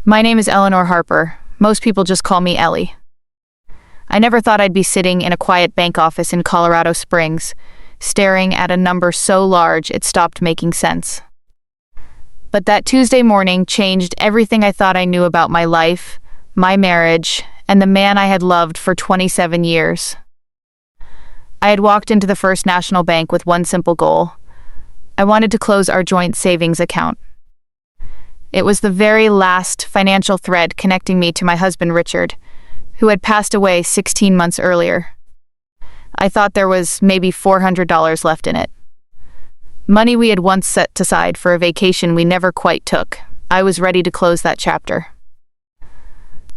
My name is Eleanor Harper. Most people just call me Ellie. I never thought I'd be sitting in a quiet bank office in Colorado Springs, staring at a number so large it stopped making sense. But that Tuesday morning changed everything I thought I knew about my life, my marriage, and the man I had loved for 27 years. I had walked into the First National Bank with one simple goal. I wanted to close our joint savings account. It was the very last financial thread connecting me to my husband Richard, who had passed away 16 months earlier. I thought there was maybe $400 left in it. Money we had once set aside for a vacation we never quite took. I was ready to close that chapter.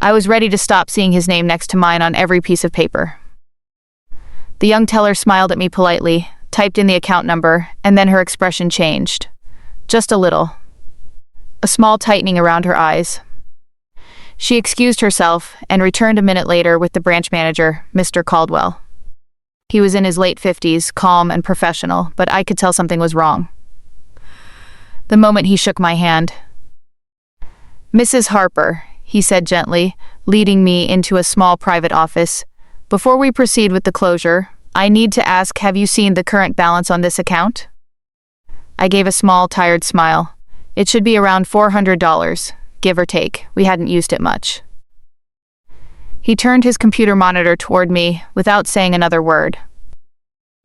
I was ready to stop seeing his name next to mine on every piece of paper. The young teller smiled at me politely, typed in the account number, and then her expression changed. Just a little. A small tightening around her eyes. She excused herself and returned a minute later with the branch manager, Mr. Caldwell. He was in his late 50s, calm and professional, but I could tell something was wrong. The moment he shook my hand. "Mrs. Harper," he said gently, leading me into a small private office. "Before we proceed with the closure, I need to ask, have you seen the current balance on this account?" I gave a small, tired smile. It should be around $400, give or take. We hadn't used it much. He turned his computer monitor toward me without saying another word.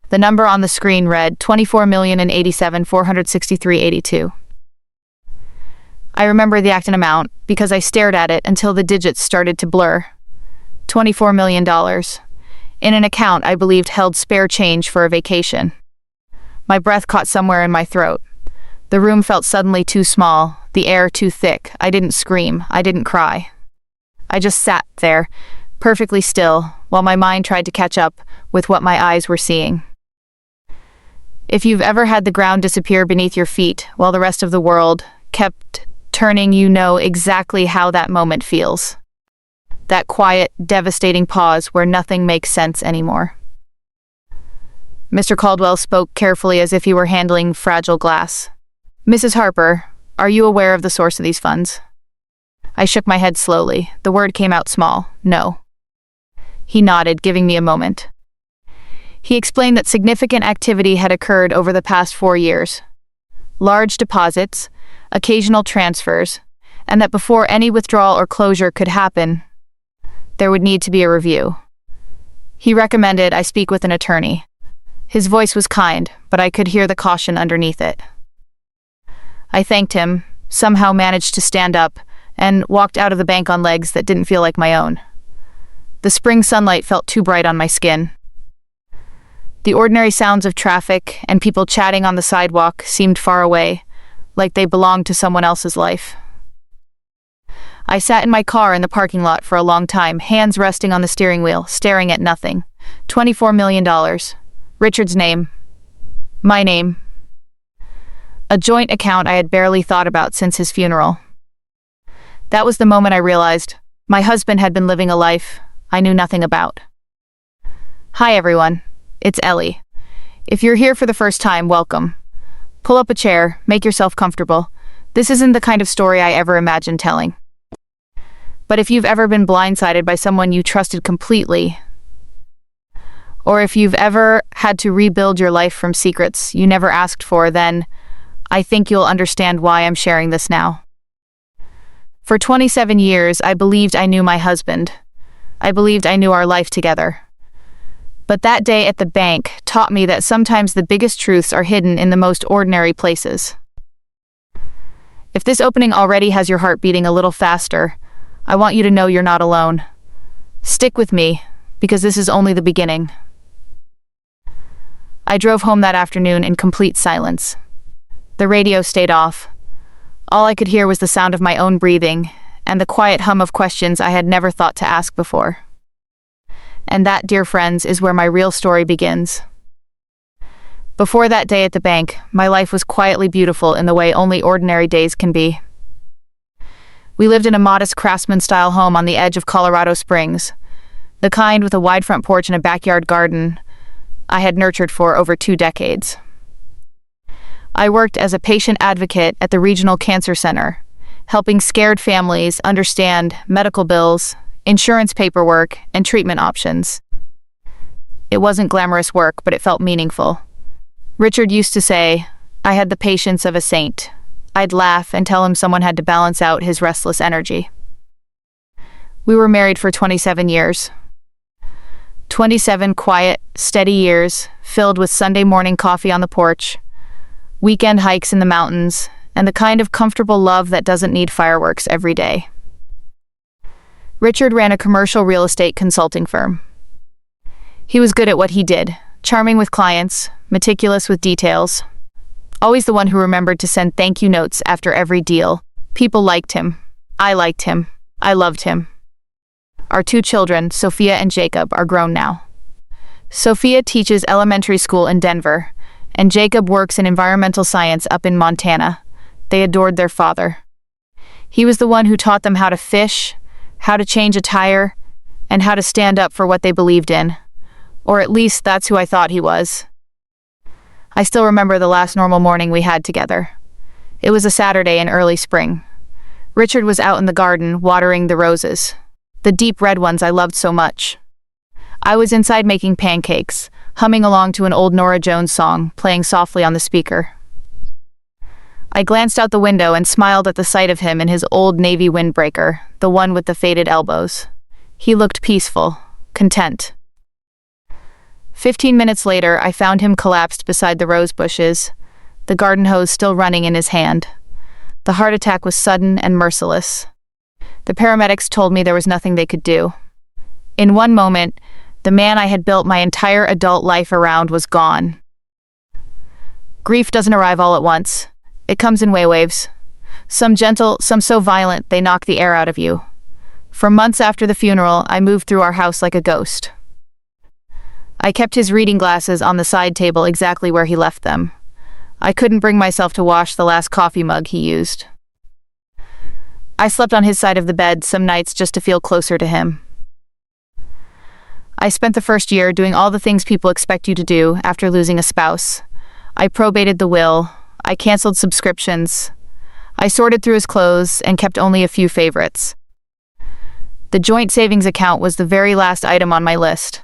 The number on the screen read $24,087,463.82. I remember the exact amount because I stared at it until the digits started to blur. $24 million. In an account I believed held spare change for a vacation. My breath caught somewhere in my throat. The room felt suddenly too small, the air too thick. I didn't scream, I didn't cry. I just sat there, perfectly still, while my mind tried to catch up with what my eyes were seeing. If you've ever had the ground disappear beneath your feet while the rest of the world kept turning, you know exactly how that moment feels. That quiet, devastating pause where nothing makes sense anymore. Mr. Caldwell spoke carefully as if he were handling fragile glass. "Mrs. Harper, are you aware of the source of these funds?" I shook my head slowly. The word came out small. "No." He nodded, giving me a moment. He explained that significant activity had occurred over the past 4 years. Large deposits, occasional transfers, and that before any withdrawal or closure could happen, there would need to be a review. He recommended I speak with an attorney. His voice was kind, but I could hear the caution underneath it. I thanked him, somehow managed to stand up, and walked out of the bank on legs that didn't feel like my own. The spring sunlight felt too bright on my skin. The ordinary sounds of traffic and people chatting on the sidewalk seemed far away, like they belonged to someone else's life. I sat in my car in the parking lot for a long time, hands resting on the steering wheel, staring at nothing. $24 million. Richard's name. My name. A joint account I had barely thought about since his funeral. That was the moment I realized my husband had been living a life I knew nothing about. Hi everyone, it's Ellie. If you're here for the first time, welcome. Pull up a chair, make yourself comfortable. This isn't the kind of story I ever imagined telling. But if you've ever been blindsided by someone you trusted completely, or if you've ever had to rebuild your life from secrets you never asked for, then I think you'll understand why I'm sharing this now. For 27 years, I believed I knew my husband. I believed I knew our life together. But that day at the bank taught me that sometimes the biggest truths are hidden in the most ordinary places. If this opening already has your heart beating a little faster, I want you to know you're not alone. Stick with me, because this is only the beginning. I drove home that afternoon in complete silence. The radio stayed off. All I could hear was the sound of my own breathing and the quiet hum of questions I had never thought to ask before. And that, dear friends, is where my real story begins. Before that day at the bank, my life was quietly beautiful in the way only ordinary days can be. We lived in a modest craftsman-style home on the edge of Colorado Springs, the kind with a wide front porch and a backyard garden I had nurtured for over 2 decades. I worked as a patient advocate at the regional cancer center, helping scared families understand medical bills, insurance paperwork, and treatment options. It wasn't glamorous work, but it felt meaningful. Richard used to say, I had the patience of a saint. I'd laugh and tell him someone had to balance out his restless energy. We were married for 27 years. 27 quiet, steady years, filled with Sunday morning coffee on the porch, weekend hikes in the mountains, and the kind of comfortable love that doesn't need fireworks every day. Richard ran a commercial real estate consulting firm. He was good at what he did, charming with clients, meticulous with details, always the one who remembered to send thank you notes after every deal. People liked him. I liked him. I loved him. Our 2 children, Sophia and Jacob, are grown now. Sophia teaches elementary school in Denver, and Jacob works in environmental science up in Montana. They adored their father. He was the one who taught them how to fish, how to change a tire, and how to stand up for what they believed in. Or at least that's who I thought he was. I still remember the last normal morning we had together. It was a Saturday in early spring. Richard was out in the garden watering the roses, the deep red ones I loved so much. I was inside making pancakes, humming along to an old Norah Jones song playing softly on the speaker. I glanced out the window and smiled at the sight of him in his old navy windbreaker, the one with the faded elbows. He looked peaceful, content. 15 minutes later, I found him collapsed beside the rose bushes, the garden hose still running in his hand. The heart attack was sudden and merciless. The paramedics told me there was nothing they could do. In one moment, the man I had built my entire adult life around was gone. Grief doesn't arrive all at once. It comes in waves. Some gentle, some so violent they knock the air out of you. For months after the funeral, I moved through our house like a ghost. I kept his reading glasses on the side table exactly where he left them. I couldn't bring myself to wash the last coffee mug he used. I slept on his side of the bed some nights just to feel closer to him. I spent the first year doing all the things people expect you to do after losing a spouse. I probated the will. I canceled subscriptions. I sorted through his clothes and kept only a few favorites. The joint savings account was the very last item on my list.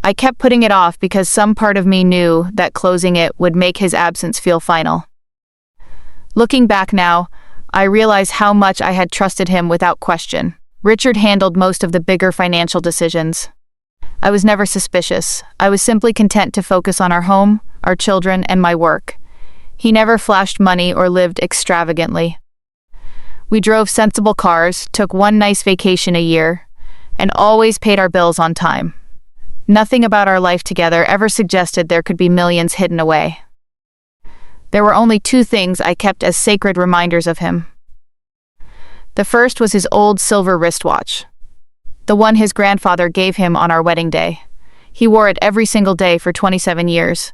I kept putting it off because some part of me knew that closing it would make his absence feel final. Looking back now, I realize how much I had trusted him without question. Richard handled most of the bigger financial decisions. I was never suspicious. I was simply content to focus on our home, our children, and my work. He never flashed money or lived extravagantly. We drove sensible cars, took one nice vacation a year, and always paid our bills on time. Nothing about our life together ever suggested there could be millions hidden away. There were only 2 things I kept as sacred reminders of him. The first was his old silver wristwatch, the one his grandfather gave him on our wedding day. He wore it every single day for 27 years.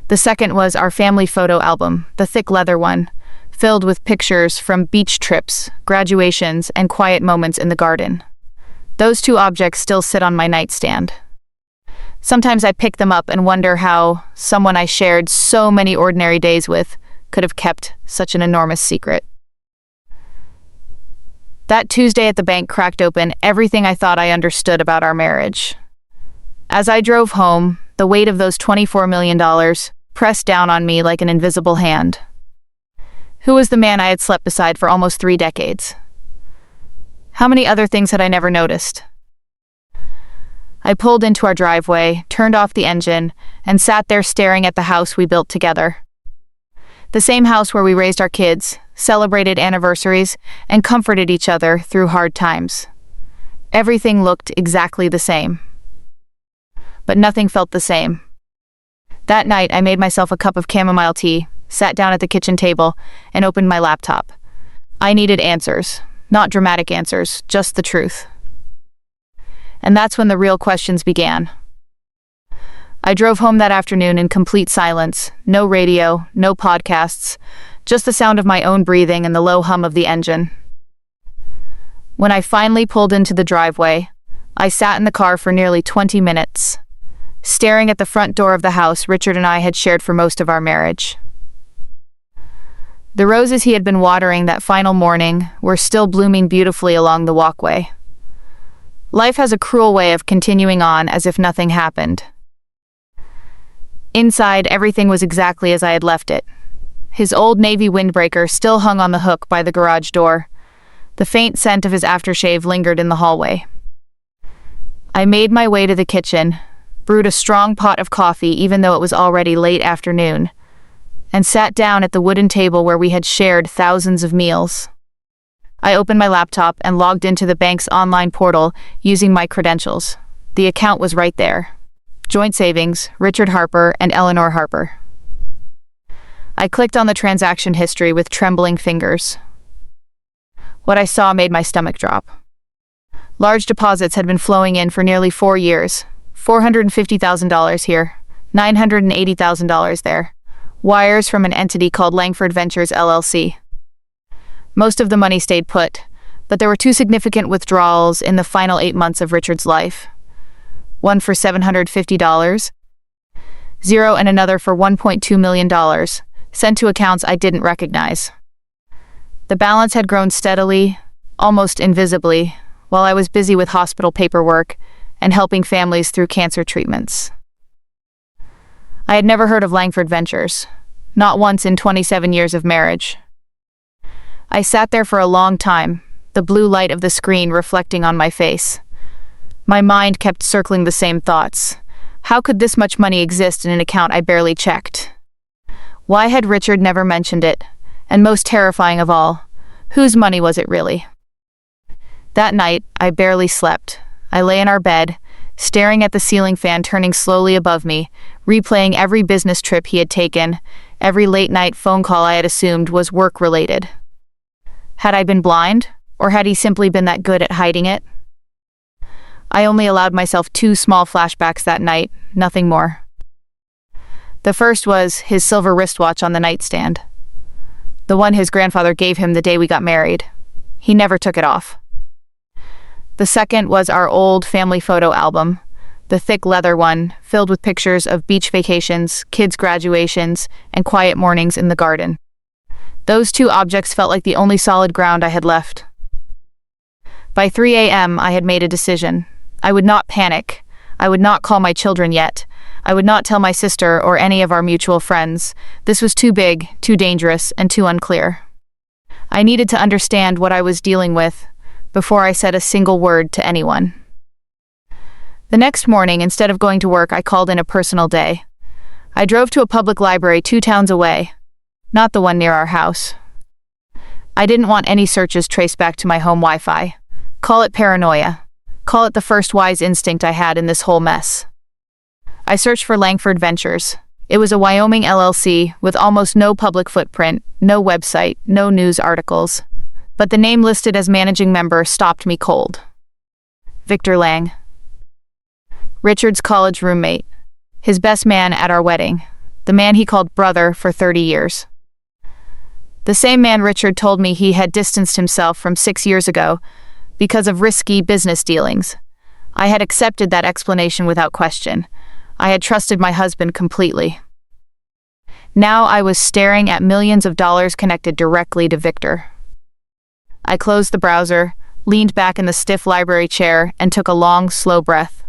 The second was our family photo album, the thick leather one, filled with pictures from beach trips, graduations, and quiet moments in the garden. Those 2 objects still sit on my nightstand. Sometimes I pick them up and wonder how someone I shared so many ordinary days with could have kept such an enormous secret. That Tuesday at the bank cracked open everything I thought I understood about our marriage. As I drove home, the weight of those $24 million pressed down on me like an invisible hand. Who was the man I had slept beside for almost 3 decades? How many other things had I never noticed? I pulled into our driveway, turned off the engine, and sat there staring at the house we built together. The same house where we raised our kids, celebrated anniversaries, and comforted each other through hard times. Everything looked exactly the same. But nothing felt the same. That night, I made myself a cup of chamomile tea, sat down at the kitchen table, and opened my laptop. I needed answers, not dramatic answers, just the truth. And that's when the real questions began. I drove home that afternoon in complete silence, no radio, no podcasts, just the sound of my own breathing and the low hum of the engine. When I finally pulled into the driveway, I sat in the car for nearly 20 minutes, staring at the front door of the house Richard and I had shared for most of our marriage. The roses he had been watering that final morning were still blooming beautifully along the walkway. Life has a cruel way of continuing on as if nothing happened. Inside, everything was exactly as I had left it. His old navy windbreaker still hung on the hook by the garage door. The faint scent of his aftershave lingered in the hallway. I made my way to the kitchen, brewed a strong pot of coffee even though it was already late afternoon, and sat down at the wooden table where we had shared thousands of meals. I opened my laptop and logged into the bank's online portal using my credentials. The account was right there. Joint savings, Richard Harper and Eleanor Harper. I clicked on the transaction history with trembling fingers. What I saw made my stomach drop. Large deposits had been flowing in for nearly 4 years. $450,000 here, $980,000 there. Wires from an entity called Langford Ventures LLC. Most of the money stayed put, but there were 2 significant withdrawals in the final 8 months of Richard's life. One for $750, zero, and another for $1.2 million, sent to accounts I didn't recognize. The balance had grown steadily, almost invisibly, while I was busy with hospital paperwork and helping families through cancer treatments. I had never heard of Langford Ventures, not once in 27 years of marriage. I sat there for a long time, the blue light of the screen reflecting on my face. My mind kept circling the same thoughts. How could this much money exist in an account I barely checked? Why had Richard never mentioned it? And most terrifying of all, whose money was it really? That night, I barely slept. I lay in our bed, staring at the ceiling fan turning slowly above me, replaying every business trip he had taken, every late-night phone call I had assumed was work-related. Had I been blind, or had he simply been that good at hiding it? I only allowed myself 2 small flashbacks that night, nothing more. The first was his silver wristwatch on the nightstand. The one his grandfather gave him the day we got married. He never took it off. The second was our old family photo album, the thick leather one, filled with pictures of beach vacations, kids' graduations, and quiet mornings in the garden. Those 2 objects felt like the only solid ground I had left. By 3 a.m., I had made a decision. I would not panic. I would not call my children yet. I would not tell my sister or any of our mutual friends. This was too big, too dangerous, and too unclear. I needed to understand what I was dealing with before I said a single word to anyone. The next morning, instead of going to work, I called in a personal day. I drove to a public library 2 towns away, not the one near our house. I didn't want any searches traced back to my home Wi-Fi. Call it paranoia. Call it the first wise instinct I had in this whole mess. I searched for Langford Ventures. It was a Wyoming LLC with almost no public footprint, no website, no news articles. But the name listed as managing member stopped me cold. Victor Lang. Richard's college roommate. His best man at our wedding. The man he called brother for 30 years. The same man Richard told me he had distanced himself from 6 years ago because of risky business dealings. I had accepted that explanation without question. I had trusted my husband completely. Now I was staring at millions of dollars connected directly to Victor. I closed the browser, leaned back in the stiff library chair, and took a long, slow breath.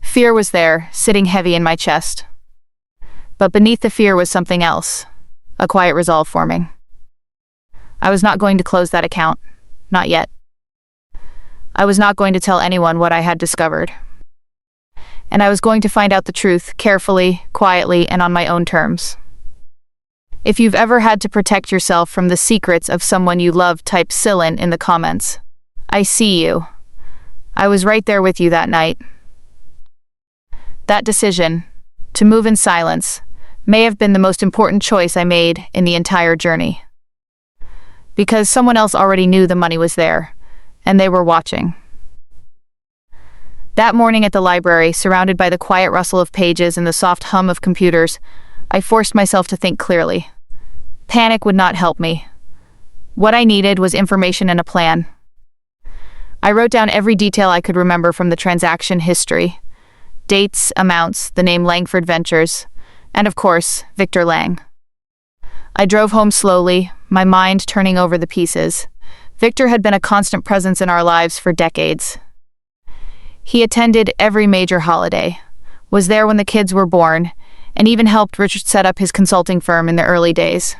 Fear was there, sitting heavy in my chest. But beneath the fear was something else, a quiet resolve forming. I was not going to close that account. Not yet. I was not going to tell anyone what I had discovered. And I was going to find out the truth carefully, quietly, and on my own terms. If you've ever had to protect yourself from the secrets of someone you love, type Cillin in the comments. I see you. I was right there with you that night. That decision, to move in silence, may have been the most important choice I made in the entire journey. Because someone else already knew the money was there, and they were watching. That morning at the library, surrounded by the quiet rustle of pages and the soft hum of computers, I forced myself to think clearly. Panic would not help me. What I needed was information and a plan. I wrote down every detail I could remember from the transaction history. Dates, amounts, the name Langford Ventures, and of course, Victor Lang. I drove home slowly, my mind turning over the pieces. Victor had been a constant presence in our lives for decades. He attended every major holiday, was there when the kids were born, and even helped Richard set up his consulting firm in the early days.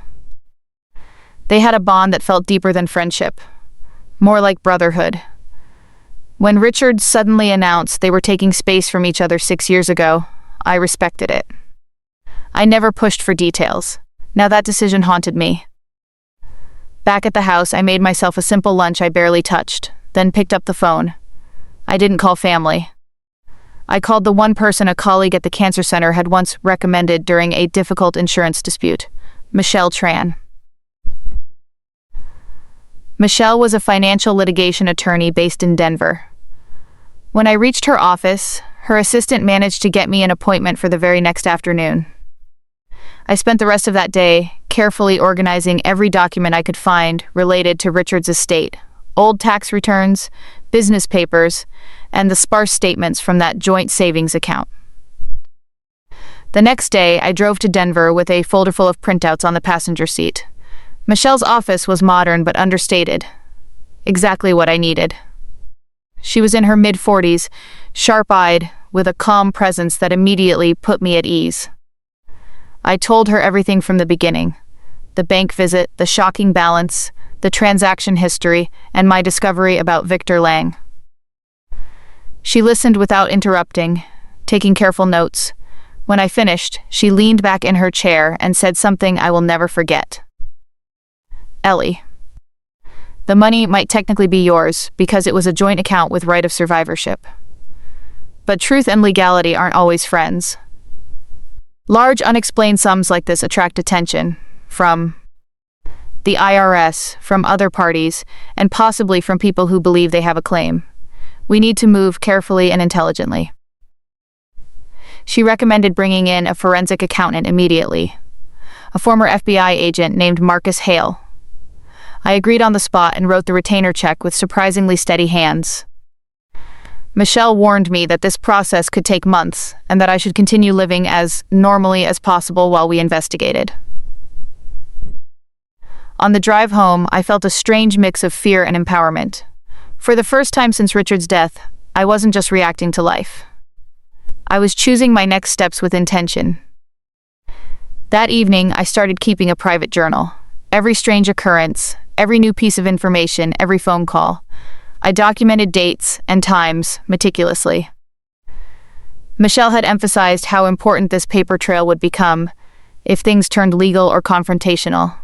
They had a bond that felt deeper than friendship, more like brotherhood. When Richard suddenly announced they were taking space from each other 6 years ago, I respected it. I never pushed for details. Now that decision haunted me. Back at the house, I made myself a simple lunch I barely touched, then picked up the phone. I didn't call family. I called the one person a colleague at the cancer center had once recommended during a difficult insurance dispute, Michelle Tran. Michelle was a financial litigation attorney based in Denver. When I reached her office, her assistant managed to get me an appointment for the very next afternoon. I spent the rest of that day carefully organizing every document I could find related to Richard's estate, old tax returns, business papers, and the sparse statements from that joint savings account. The next day, I drove to Denver with a folder full of printouts on the passenger seat. Michelle's office was modern but understated. Exactly what I needed. She was in her mid-40s, sharp-eyed, with a calm presence that immediately put me at ease. I told her everything from the beginning. The bank visit, the shocking balance, the transaction history, and my discovery about Victor Lang. She listened without interrupting, taking careful notes. When I finished, she leaned back in her chair and said something I will never forget. "Ellie, the money might technically be yours because it was a joint account with right of survivorship. But truth and legality aren't always friends. Large unexplained sums like this attract attention from the IRS, from other parties, and possibly from people who believe they have a claim. We need to move carefully and intelligently." She recommended bringing in a forensic accountant immediately, a former FBI agent named Marcus Hale. I agreed on the spot and wrote the retainer check with surprisingly steady hands. Michelle warned me that this process could take months and that I should continue living as normally as possible while we investigated. On the drive home, I felt a strange mix of fear and empowerment. For the first time since Richard's death, I wasn't just reacting to life. I was choosing my next steps with intention. That evening, I started keeping a private journal. Every strange occurrence, every new piece of information, every phone call. I documented dates and times meticulously. Michelle had emphasized how important this paper trail would become if things turned legal or confrontational.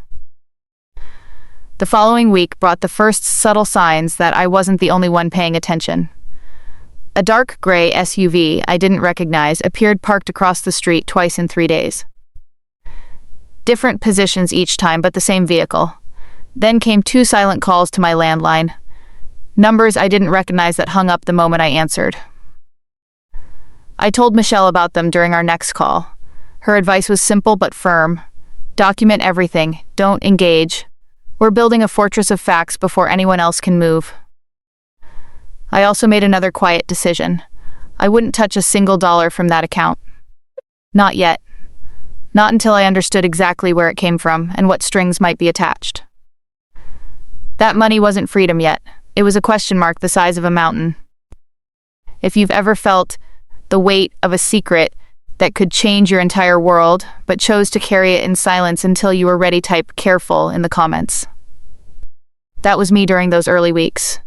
The following week brought the first subtle signs that I wasn't the only one paying attention. A dark gray SUV I didn't recognize appeared parked across the street twice in 3 days. Different positions each time, but the same vehicle. Then came 2 silent calls to my landline. Numbers I didn't recognize that hung up the moment I answered. I told Michelle about them during our next call. Her advice was simple but firm. Document everything. Don't engage. We're building a fortress of facts before anyone else can move. I also made another quiet decision. I wouldn't touch a single dollar from that account. Not yet. Not until I understood exactly where it came from and what strings might be attached. That money wasn't freedom yet. It was a question mark the size of a mountain. If you've ever felt the weight of a secret that could change your entire world, but chose to carry it in silence until you were ready, type "careful" in the comments. That was me during those early weeks.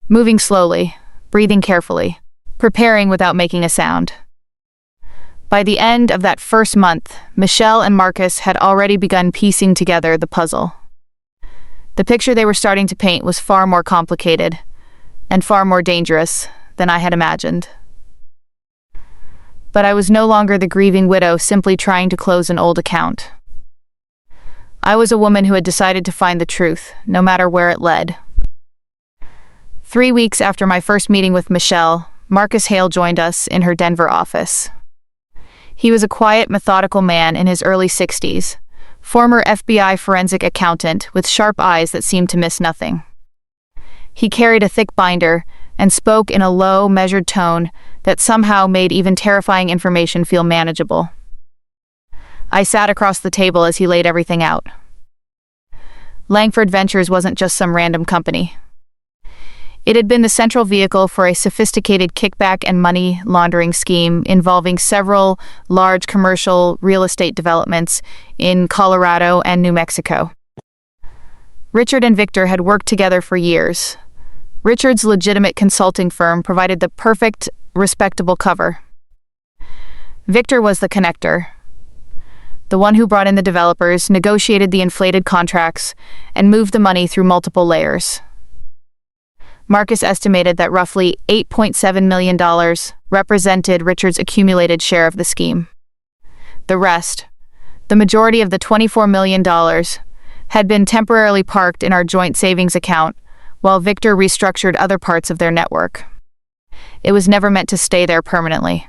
Moving slowly, breathing carefully, preparing without making a sound. By the end of that first month, Michelle and Marcus had already begun piecing together the puzzle. The picture they were starting to paint was far more complicated and far more dangerous than I had imagined. But I was no longer the grieving widow simply trying to close an old account. I was a woman who had decided to find the truth, no matter where it led. 3 weeks after my first meeting with Michelle, Marcus Hale joined us in her Denver office. He was a quiet, methodical man in his early 60s, former FBI forensic accountant with sharp eyes that seemed to miss nothing. He carried a thick binder and spoke in a low, measured tone that somehow made even terrifying information feel manageable. I sat across the table as he laid everything out. Langford Ventures wasn't just some random company. It had been the central vehicle for a sophisticated kickback and money laundering scheme involving several large commercial real estate developments in Colorado and New Mexico. Richard and Victor had worked together for years. Richard's legitimate consulting firm provided the perfect, respectable cover. Victor was the connector, the one who brought in the developers, negotiated the inflated contracts, and moved the money through multiple layers. Marcus estimated that roughly $8.7 million represented Richard's accumulated share of the scheme. The rest, the majority of the $24 million, had been temporarily parked in our joint savings account while Victor restructured other parts of their network. It was never meant to stay there permanently.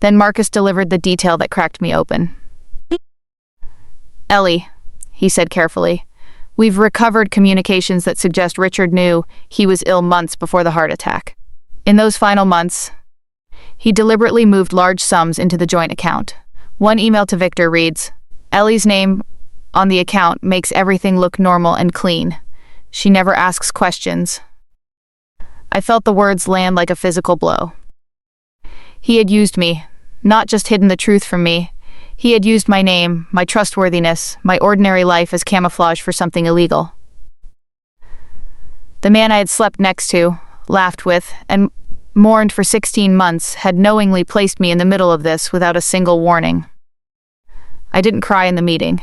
Then Marcus delivered the detail that cracked me open. "Ellie," he said carefully, "we've recovered communications that suggest Richard knew he was ill months before the heart attack. In those final months, he deliberately moved large sums into the joint account. One email to Victor reads, 'Ellie's name on the account makes everything look normal and clean. She never asks questions.'" I felt the words land like a physical blow. He had used me, not just hidden the truth from me. He had used my name, my trustworthiness, my ordinary life as camouflage for something illegal. The man I had slept next to, laughed with, and mourned for 16 months had knowingly placed me in the middle of this without a single warning. I didn't cry in the meeting.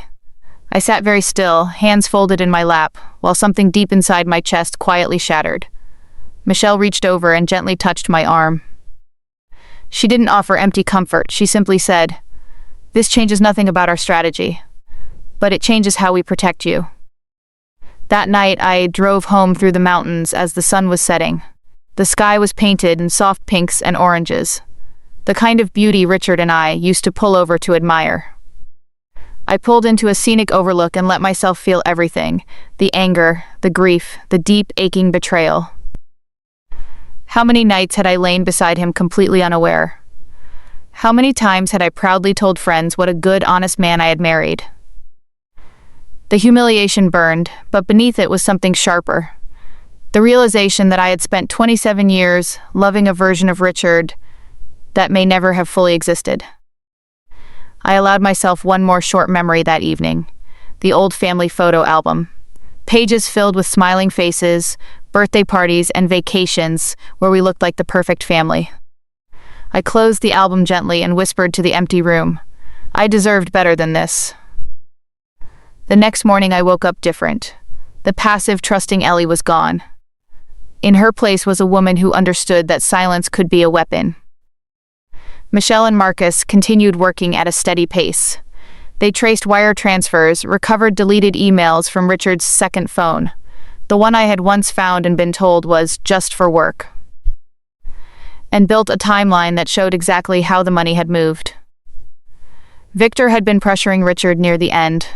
I sat very still, hands folded in my lap, while something deep inside my chest quietly shattered. Michelle reached over and gently touched my arm. She didn't offer empty comfort. She simply said, "This changes nothing about our strategy, but it changes how we protect you." That night, I drove home through the mountains as the sun was setting. The sky was painted in soft pinks and oranges, the kind of beauty Richard and I used to pull over to admire. I pulled into a scenic overlook and let myself feel everything: the anger, the grief, the deep, aching betrayal. How many nights had I lain beside him completely unaware? How many times had I proudly told friends what a good, honest man I had married? The humiliation burned, but beneath it was something sharper. The realization that I had spent 27 years loving a version of Richard that may never have fully existed. I allowed myself one more short memory that evening: the old family photo album. Pages filled with smiling faces, birthday parties, and vacations where we looked like the perfect family. I closed the album gently and whispered to the empty room, "I deserved better than this." The next morning I woke up different. The passive, trusting Ellie was gone. In her place was a woman who understood that silence could be a weapon. Michelle and Marcus continued working at a steady pace. They traced wire transfers, recovered deleted emails from Richard's second phone, the one I had once found and been told was just for work, and built a timeline that showed exactly how the money had moved. Victor had been pressuring Richard near the end,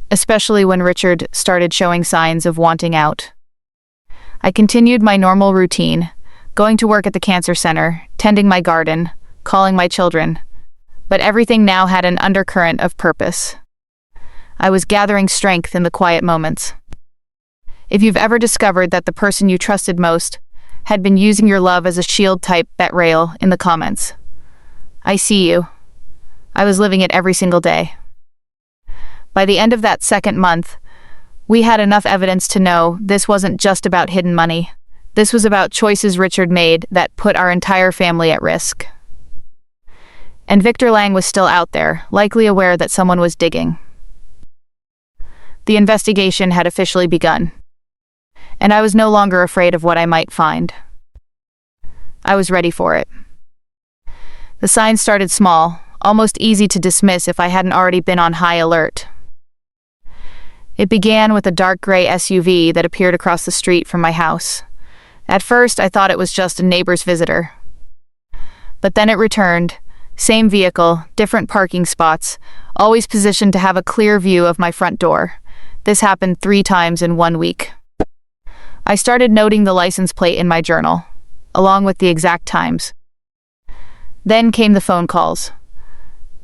especially when Richard started showing signs of wanting out. I continued my normal routine, going to work at the cancer center, tending my garden, calling my children, but everything now had an undercurrent of purpose. I was gathering strength in the quiet moments. If you've ever discovered that the person you trusted most had been using your love as a shield, type betrayal in the comments. I see you. I was living it every single day. By the end of that second month, we had enough evidence to know this wasn't just about hidden money. This was about choices Richard made that put our entire family at risk. And Victor Lang was still out there, likely aware that someone was digging. The investigation had officially begun, and I was no longer afraid of what I might find. I was ready for it. The signs started small, almost easy to dismiss if I hadn't already been on high alert. It began with a dark gray SUV that appeared across the street from my house. At first, I thought it was just a neighbor's visitor. But then it returned. Same vehicle, different parking spots, always positioned to have a clear view of my front door. This happened 3 times in 1 week. I started noting the license plate in my journal, along with the exact times. Then came the phone calls.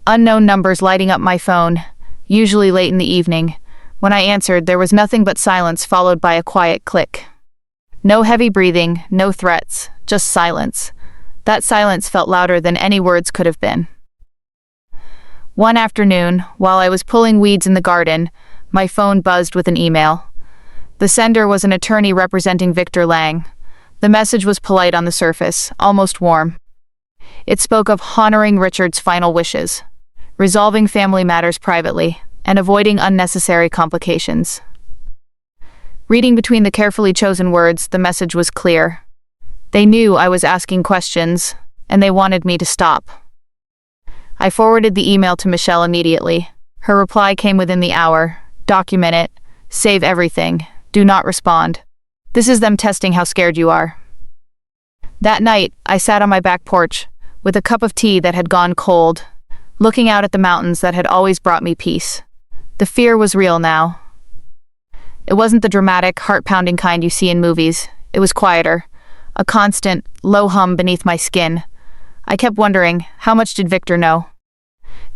Unknown numbers lighting up my phone, usually late in the evening, When I answered, there was nothing but silence followed by a quiet click. No heavy breathing, no threats, just silence. That silence felt louder than any words could have been. One afternoon, while I was pulling weeds in the garden, my phone buzzed with an email. The sender was an attorney representing Victor Lang. The message was polite on the surface, almost warm. It spoke of honoring Richard's final wishes, resolving family matters privately, and avoiding unnecessary complications. Reading between the carefully chosen words, the message was clear. They knew I was asking questions, and they wanted me to stop. I forwarded the email to Michelle immediately. Her reply came within the hour. Document it. Save everything. Do not respond. This is them testing how scared you are. That night, I sat on my back porch, with a cup of tea that had gone cold, looking out at the mountains that had always brought me peace. The fear was real now. It wasn't the dramatic, heart-pounding kind you see in movies. It was quieter, a constant, low hum beneath my skin. I kept wondering, how much did Victor know?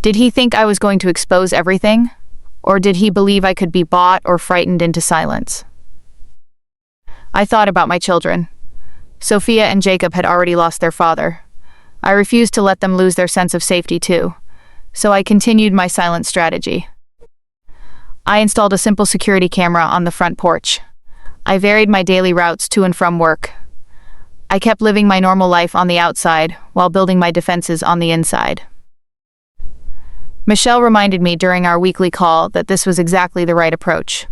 Did he think I was going to expose everything? Or did he believe I could be bought or frightened into silence? I thought about my children. Sophia and Jacob had already lost their father. I refused to let them lose their sense of safety too, so I continued my silent strategy. I installed a simple security camera on the front porch. I varied my daily routes to and from work. I kept living my normal life on the outside while building my defenses on the inside. Michelle reminded me during our weekly call that this was exactly the right approach.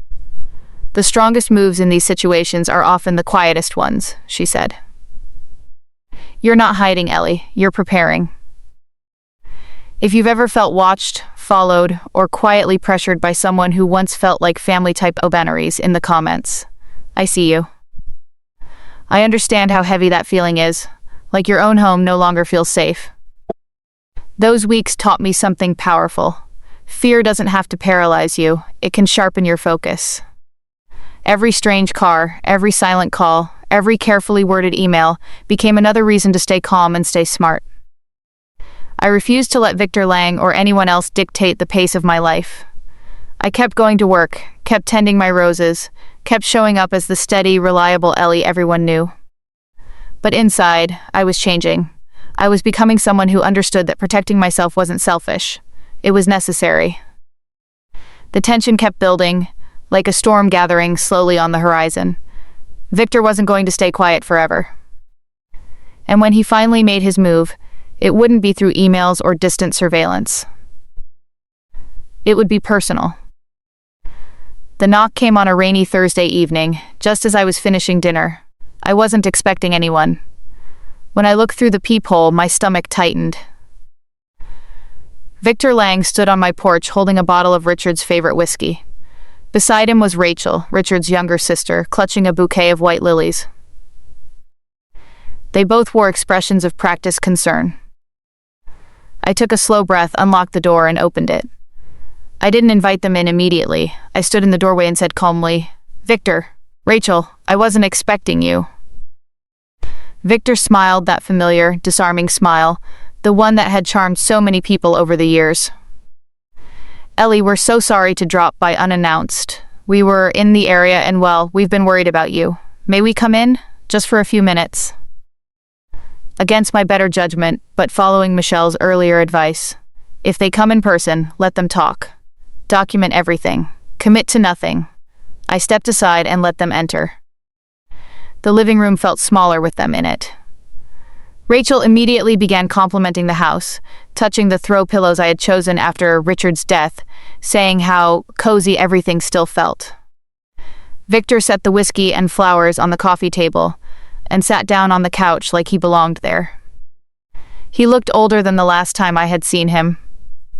The strongest moves in these situations are often the quietest ones, she said. You're not hiding, Ellie. You're preparing. If you've ever felt watched, followed, or quietly pressured by someone who once felt like family-type obanaries in the comments, I see you. I understand how heavy that feeling is, like your own home no longer feels safe. Those weeks taught me something powerful. Fear doesn't have to paralyze you, it can sharpen your focus. Every strange car, every silent call, every carefully worded email became another reason to stay calm and stay smart. I refused to let Victor Lang or anyone else dictate the pace of my life. I kept going to work, kept tending my roses, kept showing up as the steady, reliable Ellie everyone knew. But inside, I was changing. I was becoming someone who understood that protecting myself wasn't selfish. It was necessary. The tension kept building, like a storm gathering slowly on the horizon. Victor wasn't going to stay quiet forever. And when he finally made his move, it wouldn't be through emails or distant surveillance. It would be personal. The knock came on a rainy Thursday evening, just as I was finishing dinner. I wasn't expecting anyone. When I looked through the peephole, my stomach tightened. Victor Lang stood on my porch holding a bottle of Richard's favorite whiskey. Beside him was Rachel, Richard's younger sister, clutching a bouquet of white lilies. They both wore expressions of practiced concern. I took a slow breath, unlocked the door, and opened it. I didn't invite them in immediately. I stood in the doorway and said calmly, "Victor, Rachel, I wasn't expecting you." Victor smiled, that familiar, disarming smile, the one that had charmed so many people over the years. "Ellie, we're so sorry to drop by unannounced. We were in the area and, well, we've been worried about you. May we come in? Just for a few minutes." Against my better judgment, but following Michelle's earlier advice, if they come in person, let them talk. Document everything. Commit to nothing. I stepped aside and let them enter. The living room felt smaller with them in it. Rachel immediately began complimenting the house, touching the throw pillows I had chosen after Richard's death, saying how cozy everything still felt. Victor set the whiskey and flowers on the coffee table and sat down on the couch like he belonged there. He looked older than the last time I had seen him.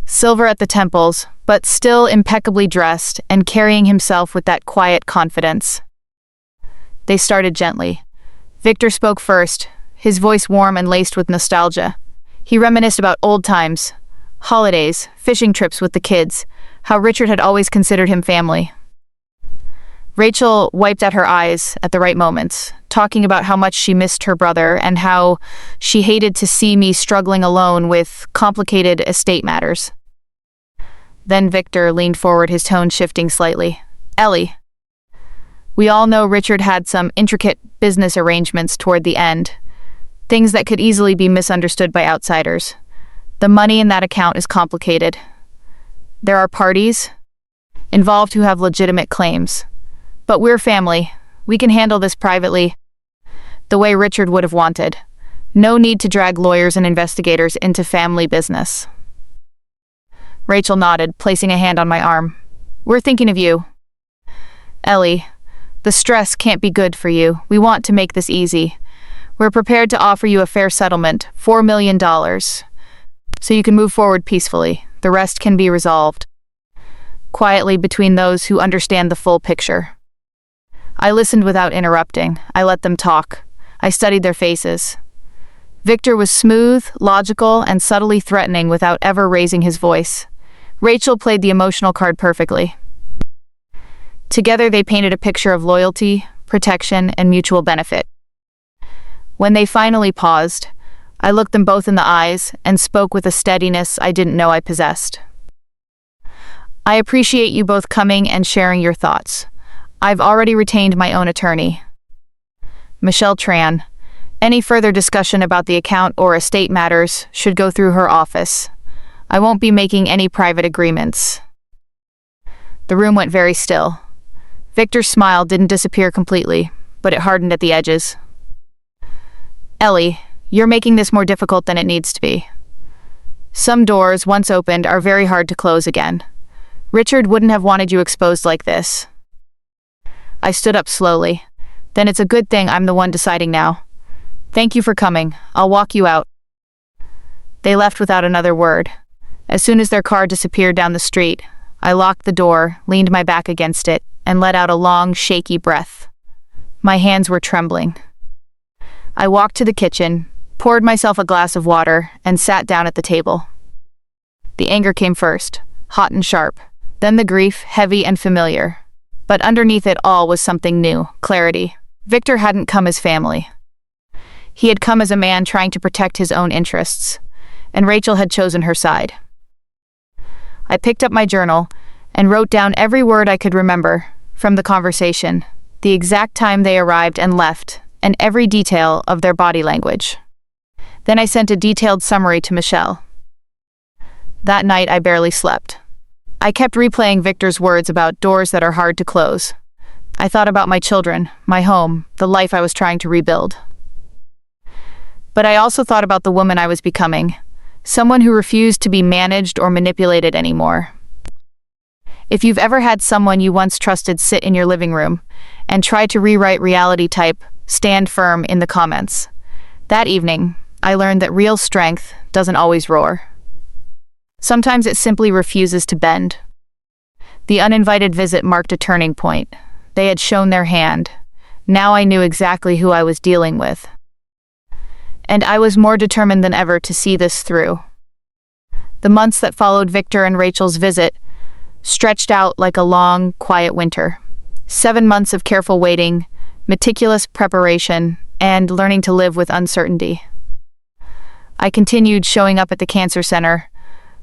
Silver at the temples, but still impeccably dressed and carrying himself with that quiet confidence. They started gently. Victor spoke first, his voice warm and laced with nostalgia. He reminisced about old times, holidays, fishing trips with the kids, how Richard had always considered him family. Rachel wiped at her eyes at the right moments, talking about how much she missed her brother and how she hated to see me struggling alone with complicated estate matters. Then Victor leaned forward, his tone shifting slightly. Ellie. We all know Richard had some intricate business arrangements toward the end. Things that could easily be misunderstood by outsiders. The money in that account is complicated. There are parties involved who have legitimate claims. But we're family. We can handle this privately, the way Richard would have wanted. No need to drag lawyers and investigators into family business. Rachel nodded, placing a hand on my arm. We're thinking of you. Ellie, the stress can't be good for you. We want to make this easy. We're prepared to offer you a fair settlement, $4 million, so you can move forward peacefully. The rest can be resolved quietly between those who understand the full picture. I listened without interrupting. I let them talk. I studied their faces. Victor was smooth, logical, and subtly threatening without ever raising his voice. Rachel played the emotional card perfectly. Together they painted a picture of loyalty, protection, and mutual benefit. When they finally paused, I looked them both in the eyes and spoke with a steadiness I didn't know I possessed. I appreciate you both coming and sharing your thoughts. I've already retained my own attorney, Michelle Tran. Any further discussion about the account or estate matters should go through her office. I won't be making any private agreements. The room went very still. Victor's smile didn't disappear completely, but it hardened at the edges. Ellie, you're making this more difficult than it needs to be. Some doors, once opened, are very hard to close again. Richard wouldn't have wanted you exposed like this. I stood up slowly. Then it's a good thing I'm the one deciding now. Thank you for coming. I'll walk you out. They left without another word. As soon as their car disappeared down the street, I locked the door, leaned my back against it, and let out a long, shaky breath. My hands were trembling. I walked to the kitchen, poured myself a glass of water, and sat down at the table. The anger came first, hot and sharp, then the grief, heavy and familiar. But underneath it all was something new, clarity. Victor hadn't come as family. He had come as a man trying to protect his own interests, and Rachel had chosen her side. I picked up my journal and wrote down every word I could remember from the conversation, the exact time they arrived and left, and every detail of their body language. Then I sent a detailed summary to Michelle. That night I barely slept. I kept replaying Victor's words about doors that are hard to close. I thought about my children, my home, the life I was trying to rebuild. But I also thought about the woman I was becoming, someone who refused to be managed or manipulated anymore. If you've ever had someone you once trusted sit in your living room and try to rewrite reality, type "stand firm" in the comments. That evening, I learned that real strength doesn't always roar. Sometimes it simply refuses to bend. The uninvited visit marked a turning point. They had shown their hand. Now I knew exactly who I was dealing with. And I was more determined than ever to see this through. The months that followed Victor and Rachel's visit stretched out like a long, quiet winter. 7 months of careful waiting, meticulous preparation, and learning to live with uncertainty. I continued showing up at the cancer center,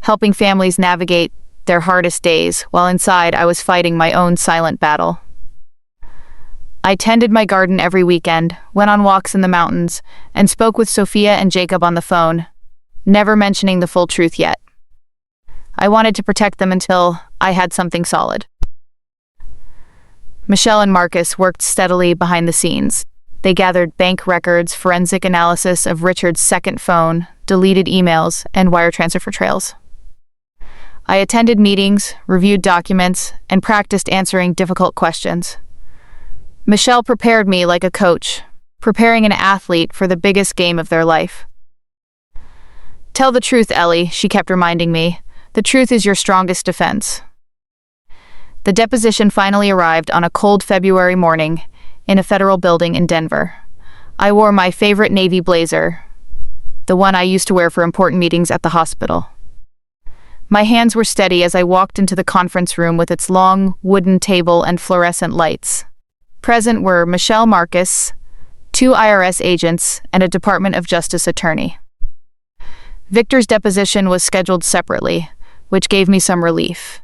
helping families navigate their hardest days, while inside I was fighting my own silent battle. I tended my garden every weekend, went on walks in the mountains, and spoke with Sophia and Jacob on the phone, never mentioning the full truth yet. I wanted to protect them until I had something solid. Michelle and Marcus worked steadily behind the scenes. They gathered bank records, forensic analysis of Richard's second phone, deleted emails, and wire transfer trails. I attended meetings, reviewed documents, and practiced answering difficult questions. Michelle prepared me like a coach, preparing an athlete for the biggest game of their life. Tell the truth, Ellie, she kept reminding me. The truth is your strongest defense. The deposition finally arrived on a cold February morning in a federal building in Denver. I wore my favorite navy blazer, the one I used to wear for important meetings at the hospital. My hands were steady as I walked into the conference room with its long wooden table and fluorescent lights. Present were Michelle, Marcus, 2 IRS agents, and a Department of Justice attorney. Victor's deposition was scheduled separately, which gave me some relief.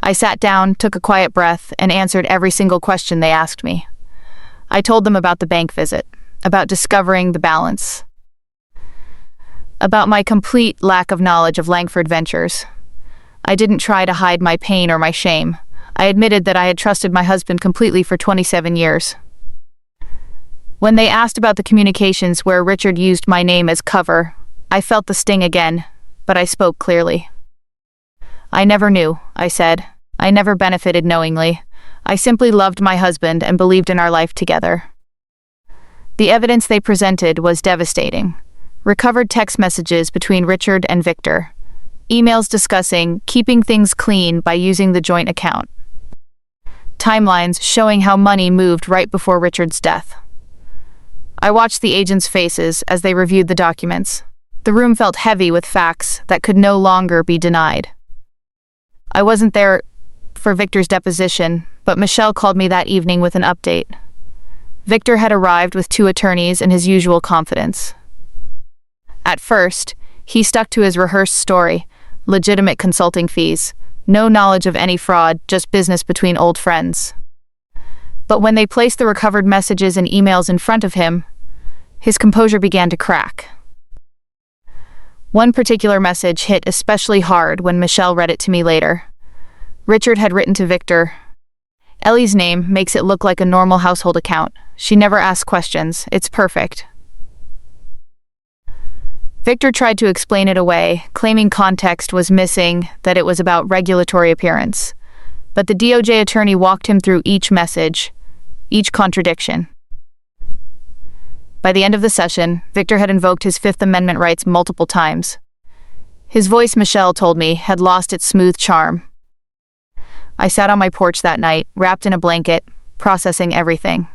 I sat down, took a quiet breath, and answered every single question they asked me. I told them about the bank visit, about discovering the balance, about my complete lack of knowledge of Langford Ventures. I didn't try to hide my pain or my shame. I admitted that I had trusted my husband completely for 27 years. When they asked about the communications where Richard used my name as cover, I felt the sting again, but I spoke clearly. I never knew, I said. I never benefited knowingly. I simply loved my husband and believed in our life together. The evidence they presented was devastating. Recovered text messages between Richard and Victor. Emails discussing keeping things clean by using the joint account. Timelines showing how money moved right before Richard's death. I watched the agents' faces as they reviewed the documents. The room felt heavy with facts that could no longer be denied. I wasn't there for Victor's deposition, but Michelle called me that evening with an update. Victor had arrived with 2 attorneys and his usual confidence. At first, he stuck to his rehearsed story, legitimate consulting fees, no knowledge of any fraud, just business between old friends. But when they placed the recovered messages and emails in front of him, his composure began to crack. One particular message hit especially hard when Michelle read it to me later. Richard had written to Victor, "Ellie's name makes it look like a normal household account. She never asks questions. It's perfect." Victor tried to explain it away, claiming context was missing, that it was about regulatory appearance. But the DOJ attorney walked him through each message, each contradiction. By the end of the session, Victor had invoked his Fifth Amendment rights multiple times. His voice, Michelle told me, had lost its smooth charm. I sat on my porch that night, wrapped in a blanket, processing everything.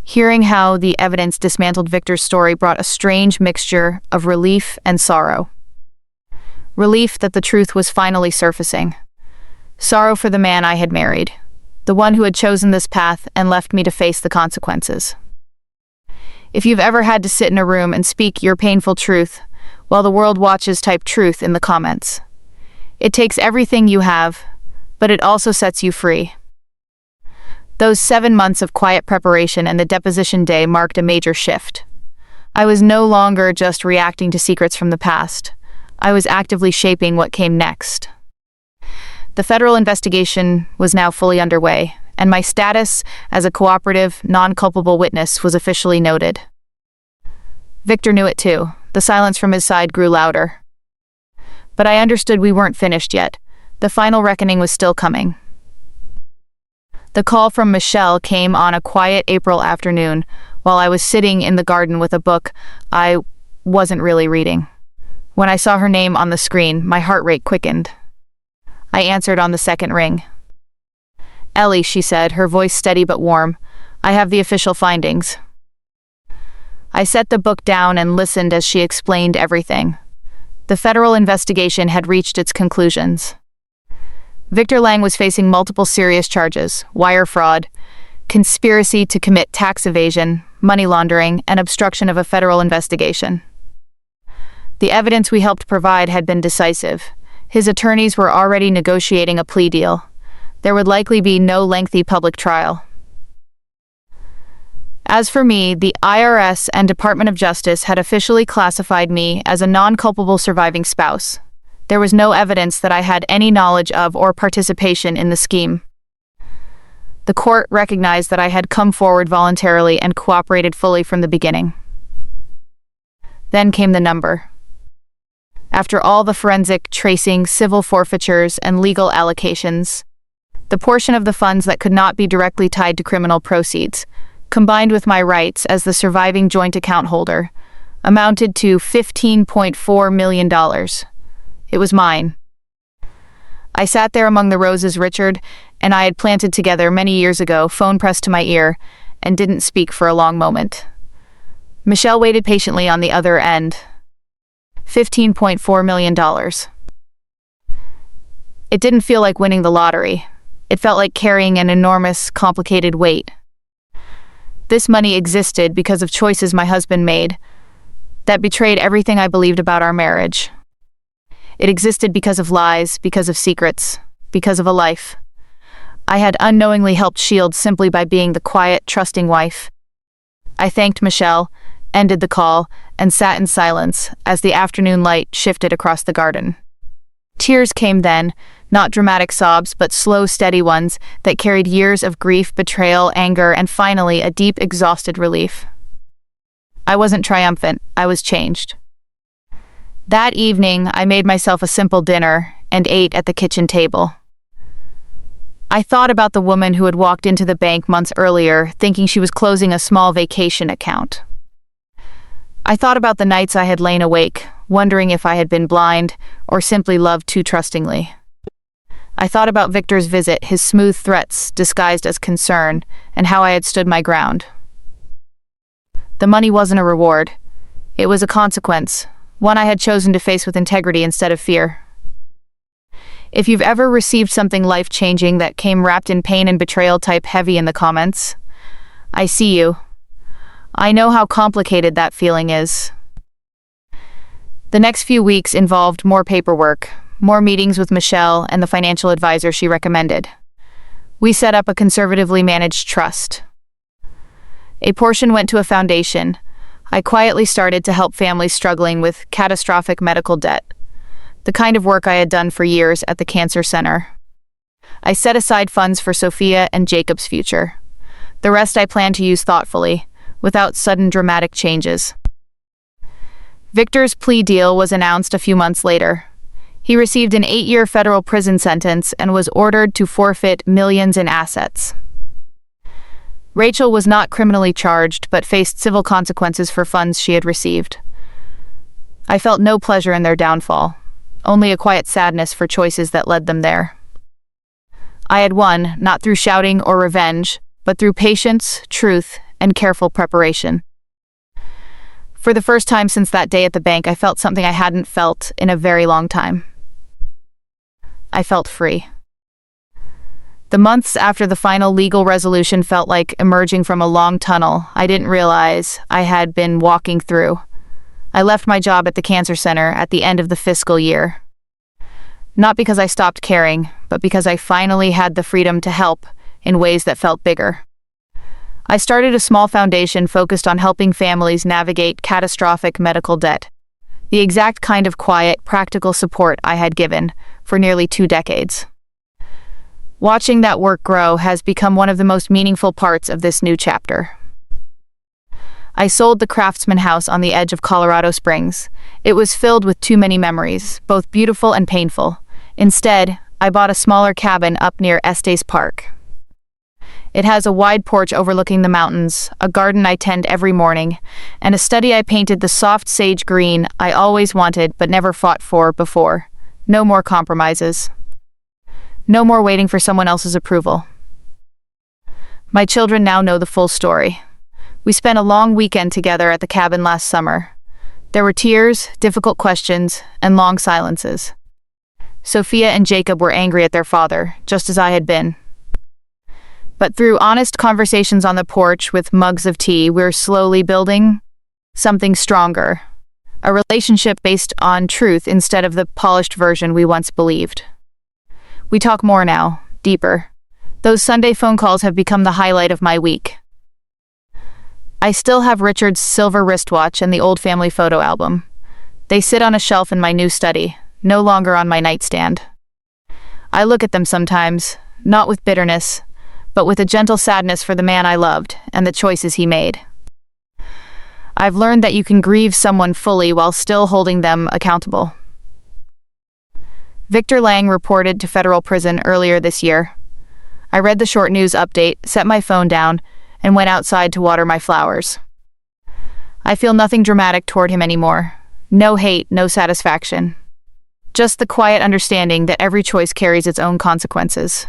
Hearing how the evidence dismantled Victor's story brought a strange mixture of relief and sorrow. Relief that the truth was finally surfacing. Sorrow for the man I had married, the one who had chosen this path and left me to face the consequences. If you've ever had to sit in a room and speak your painful truth while the world watches, type truth in the comments. It takes everything you have, but it also sets you free. Those 7 months of quiet preparation and the deposition day marked a major shift. I was no longer just reacting to secrets from the past. I was actively shaping what came next. The federal investigation was now fully underway, and my status as a cooperative, non-culpable witness was officially noted. Victor knew it too. The silence from his side grew louder. But I understood we weren't finished yet. The final reckoning was still coming. The call from Michelle came on a quiet April afternoon while I was sitting in the garden with a book I wasn't really reading. When I saw her name on the screen, my heart rate quickened. I answered on the second ring. "Ellie," she said, her voice steady but warm, "I have the official findings." I set the book down and listened as she explained everything. The federal investigation had reached its conclusions. Victor Lang was facing multiple serious charges: wire fraud, conspiracy to commit tax evasion, money laundering, and obstruction of a federal investigation. The evidence we helped provide had been decisive. His attorneys were already negotiating a plea deal. There would likely be no lengthy public trial. As for me, the IRS and Department of Justice had officially classified me as a non-culpable surviving spouse. There was no evidence that I had any knowledge of or participation in the scheme. The court recognized that I had come forward voluntarily and cooperated fully from the beginning. Then came the number. After all the forensic, tracing, civil forfeitures, and legal allocations, the portion of the funds that could not be directly tied to criminal proceeds, combined with my rights as the surviving joint account holder, amounted to $15.4 million. It was mine. I sat there among the roses Richard and I had planted together many years ago, phone pressed to my ear, and didn't speak for a long moment. Michelle waited patiently on the other end. $15.4 million. It didn't feel like winning the lottery. It felt like carrying an enormous, complicated weight. This money existed because of choices my husband made that betrayed everything I believed about our marriage. It existed because of lies, because of secrets, because of a life I had unknowingly helped shield simply by being the quiet, trusting wife. I thanked Michelle, ended the call, and sat in silence as the afternoon light shifted across the garden. Tears came then, not dramatic sobs, but slow, steady ones that carried years of grief, betrayal, anger, and finally a deep, exhausted relief. I wasn't triumphant, I was changed. That evening, I made myself a simple dinner and ate at the kitchen table. I thought about the woman who had walked into the bank months earlier, thinking she was closing a small vacation account. I thought about the nights I had lain awake, wondering if I had been blind or simply loved too trustingly. I thought about Victor's visit, his smooth threats disguised as concern, and how I had stood my ground. The money wasn't a reward. It was a consequence, one I had chosen to face with integrity instead of fear. If you've ever received something life-changing that came wrapped in pain and betrayal, type heavy in the comments. I see you. I know how complicated that feeling is. The next few weeks involved more paperwork, more meetings with Michelle and the financial advisor she recommended. We set up a conservatively managed trust. A portion went to a foundation. I quietly started to help families struggling with catastrophic medical debt, the kind of work I had done for years at the cancer center. I set aside funds for Sophia and Jacob's future. The rest I planned to use thoughtfully, without sudden dramatic changes. Victor's plea deal was announced a few months later. He received an 8-year federal prison sentence and was ordered to forfeit millions in assets. Rachel was not criminally charged, but faced civil consequences for funds she had received. I felt no pleasure in their downfall, only a quiet sadness for choices that led them there. I had won, not through shouting or revenge, but through patience, truth, and careful preparation. For the first time since that day at the bank, I felt something I hadn't felt in a very long time. I felt free. The months after the final legal resolution felt like emerging from a long tunnel I didn't realize I had been walking through. I left my job at the cancer center at the end of the fiscal year. Not because I stopped caring, but because I finally had the freedom to help in ways that felt bigger. I started a small foundation focused on helping families navigate catastrophic medical debt, the exact kind of quiet, practical support I had given for nearly 2 decades. Watching that work grow has become one of the most meaningful parts of this new chapter. I sold the Craftsman house on the edge of Colorado Springs. It was filled with too many memories, both beautiful and painful. Instead, I bought a smaller cabin up near Estes Park. It has a wide porch overlooking the mountains, a garden I tend every morning, and a study I painted the soft sage green I always wanted but never fought for before. No more compromises. No more waiting for someone else's approval. My children now know the full story. We spent a long weekend together at the cabin last summer. There were tears, difficult questions, and long silences. Sophia and Jacob were angry at their father, just as I had been. But through honest conversations on the porch with mugs of tea, we're slowly building something stronger. A relationship based on truth instead of the polished version we once believed. We talk more now, deeper. Those Sunday phone calls have become the highlight of my week. I still have Richard's silver wristwatch and the old family photo album. They sit on a shelf in my new study, no longer on my nightstand. I look at them sometimes, not with bitterness, but with a gentle sadness for the man I loved and the choices he made. I've learned that you can grieve someone fully while still holding them accountable. Victor Lang reported to federal prison earlier this year. I read the short news update, set my phone down, and went outside to water my flowers. I feel nothing dramatic toward him anymore. No hate, no satisfaction. Just the quiet understanding that every choice carries its own consequences.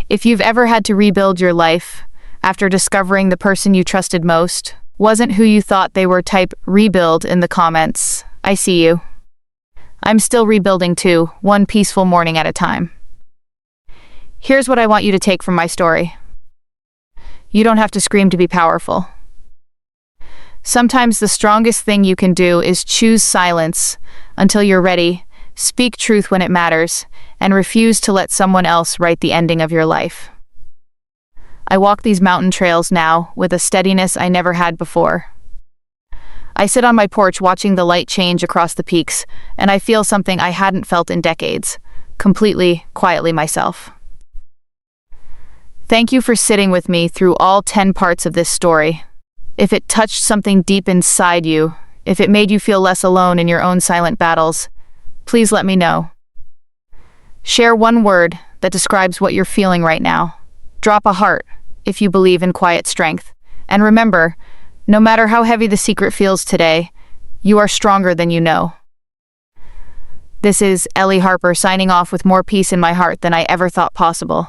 If you've ever had to rebuild your life after discovering the person you trusted most wasn't who you thought they were, type rebuild in the comments. I see you. I'm still rebuilding too, one peaceful morning at a time. Here's what I want you to take from my story. You don't have to scream to be powerful. Sometimes the strongest thing you can do is choose silence until you're ready, Speak truth when it matters, and refuse to let someone else write the ending of your life. I walk these mountain trails now with a steadiness I never had before. I sit on my porch watching the light change across the peaks, and I feel something I hadn't felt in decades, completely, quietly myself. Thank you for sitting with me through all 10 parts of this story. If it touched something deep inside you, if it made you feel less alone in your own silent battles, please let me know. Share one word that describes what you're feeling right now. Drop a heart if you believe in quiet strength. And remember, no matter how heavy the secret feels today, you are stronger than you know. This is Ellie Harper signing off with more peace in my heart than I ever thought possible.